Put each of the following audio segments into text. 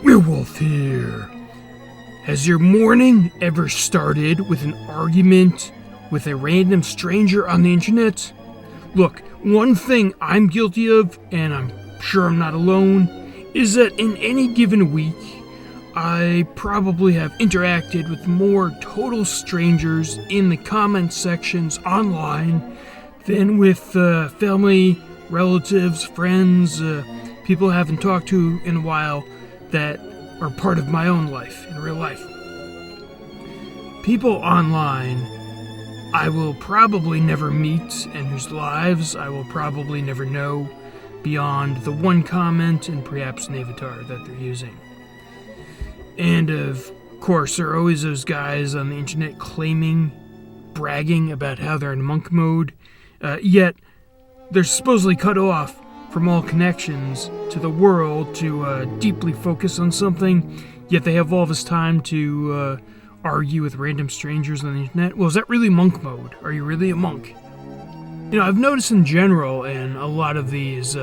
Werewolf here. Has your morning ever started with an argument with a random stranger on the internet? Look, one thing I'm guilty of, and I'm sure I'm not alone, is that in any given week, I probably have interacted with more total strangers in the comment sections online than with family, relatives, friends, people I haven't talked to in a while that are part of my own life, in real life. People online I will probably never meet and whose lives I will probably never know beyond the one comment and perhaps an avatar that they're using. And of course, there are always those guys on the internet bragging about how they're in monk mode, yet they're supposedly cut off from all connections to the world to deeply focus on something, yet they have all this time to argue with random strangers on the internet. Well, is that really monk mode? Are you really a monk? You know, I've noticed in general in a lot of these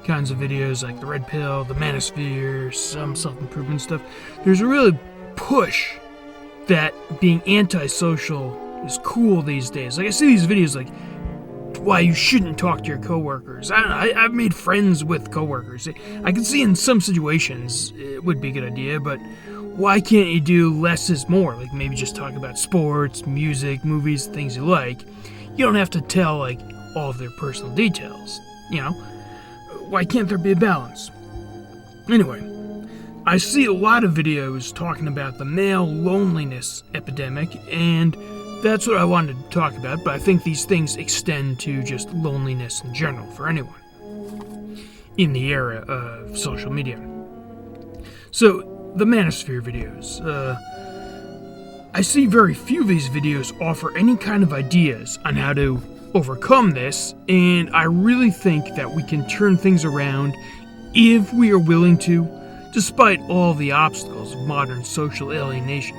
kinds of videos, like the Red Pill, the Manosphere, some self-improvement stuff, there's a really push that being antisocial is cool these days. Like, I see these videos like, why you shouldn't talk to your coworkers. I've made friends with coworkers. I can see in some situations it would be a good idea, but why can't you do less is more? Like maybe just talk about sports, music, movies, things you like. You don't have to tell like all of their personal details, you know? Why can't there be a balance? Anyway, I see a lot of videos talking about the male loneliness epidemic, and that's what I wanted to talk about, but I think these things extend to just loneliness in general for anyone in the era of social media. So, the Manosphere videos. I see very few of these videos offer any kind of ideas on how to overcome this, and I really think that we can turn things around if we are willing to, despite all the obstacles of modern social alienation.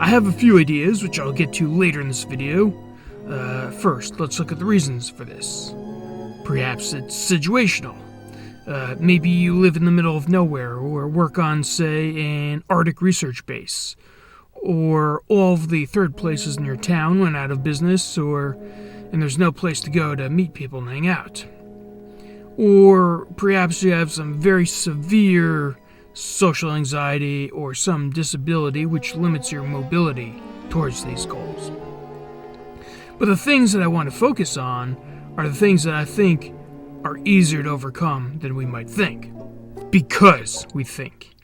I have a few ideas, which I'll get to later in this video. First, let's look at the reasons for this. Perhaps it's situational. Maybe you live in the middle of nowhere, or work on, say, an Arctic research base, or all of the third places in your town went out of business, and there's no place to go to meet people and hang out. Or perhaps you have some very severe social anxiety or some disability which limits your mobility towards these goals. But the things that I want to focus on are the things that I think are easier to overcome than we might think. Because we think.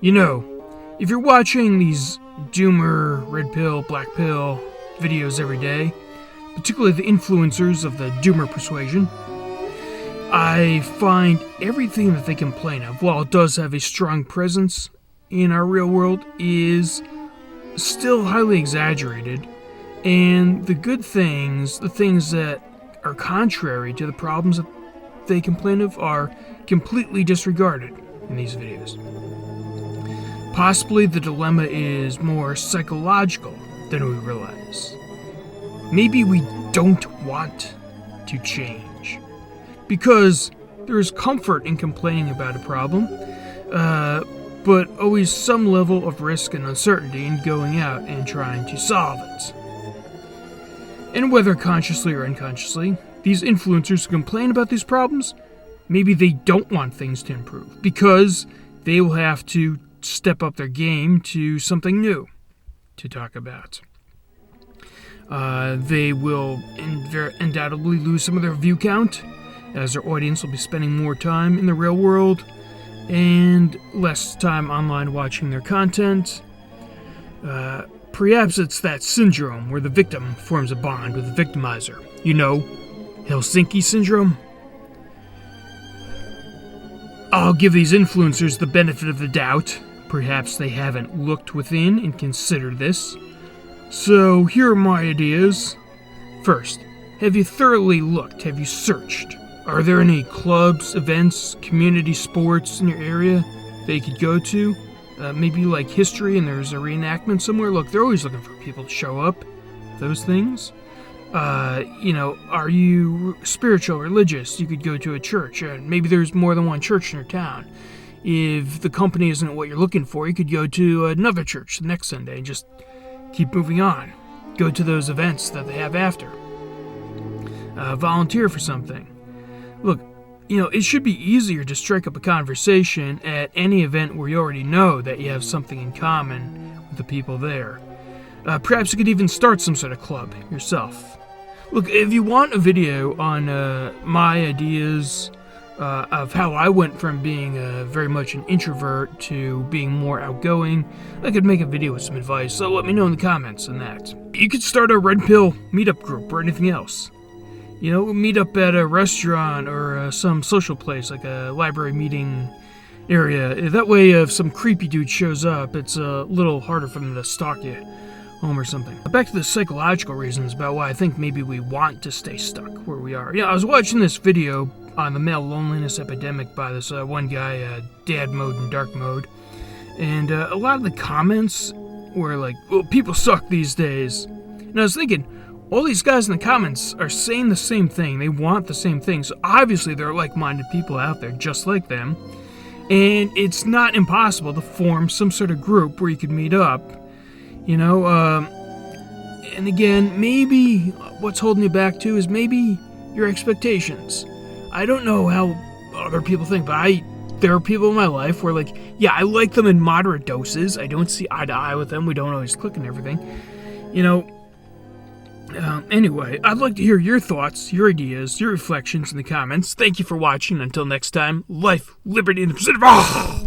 You know, if you're watching these doomer, red pill, black pill videos every day, particularly the influencers of the doomer persuasion, I find everything that they complain of, while it does have a strong presence in our real world, is still highly exaggerated, and the good things, the things that are contrary to the problems that they complain of, are completely disregarded in these videos. Possibly the dilemma is more psychological than we realize. Maybe we don't want to change, because there is comfort in complaining about a problem, but always some level of risk and uncertainty in going out and trying to solve it. And whether consciously or unconsciously, these influencers who complain about these problems, maybe they don't want things to improve, because they will have to step up their game to something new to talk about. They will undoubtedly lose some of their view count, as their audience will be spending more time in the real world and less time online watching their content. Perhaps it's that syndrome where the victim forms a bond with the victimizer. You know, Helsinki syndrome. I'll give these influencers the benefit of the doubt. Perhaps they haven't looked within and considered this. So here are my ideas. First, have you thoroughly looked? Have you searched? Are there any clubs, events, community sports in your area that you could go to? Maybe like history and there's a reenactment somewhere. Look, they're always looking for people to show up. Those things. Are you spiritual, religious? You could go to a church, and maybe there's more than one church in your town. If the company isn't what you're looking for, you could go to another church the next Sunday and just keep moving on. Go to those events that they have after. Volunteer for something. Look, it should be easier to strike up a conversation at any event where you already know that you have something in common with the people there. Perhaps you could even start some sort of club yourself. Look, if you want a video on my ideas of how I went from being very much an introvert to being more outgoing, I could make a video with some advice, so let me know in the comments on that. You could start a Red Pill meetup group or anything else. Meet up at a restaurant or some social place like a library meeting area. That way, if some creepy dude shows up, it's a little harder for them to stalk you home or something. Back to the psychological reasons about why I think maybe we want to stay stuck where we are. I was watching this video on the male loneliness epidemic by this one guy, Dad Mode and Dark Mode, and a lot of the comments were like, well, people suck these days. And I was thinking, all these guys in the comments are saying the same thing. They want the same thing. So obviously there are like-minded people out there just like them. And it's not impossible to form some sort of group where you could meet up. And again, maybe what's holding you back too is maybe your expectations. I don't know how other people think, but there are people in my life where I like them in moderate doses. I don't see eye to eye with them. We don't always click and everything. Anyway, I'd like to hear your thoughts, your ideas, your reflections in the comments. Thank you for watching. Until next time, life, liberty, and the pursuit of all.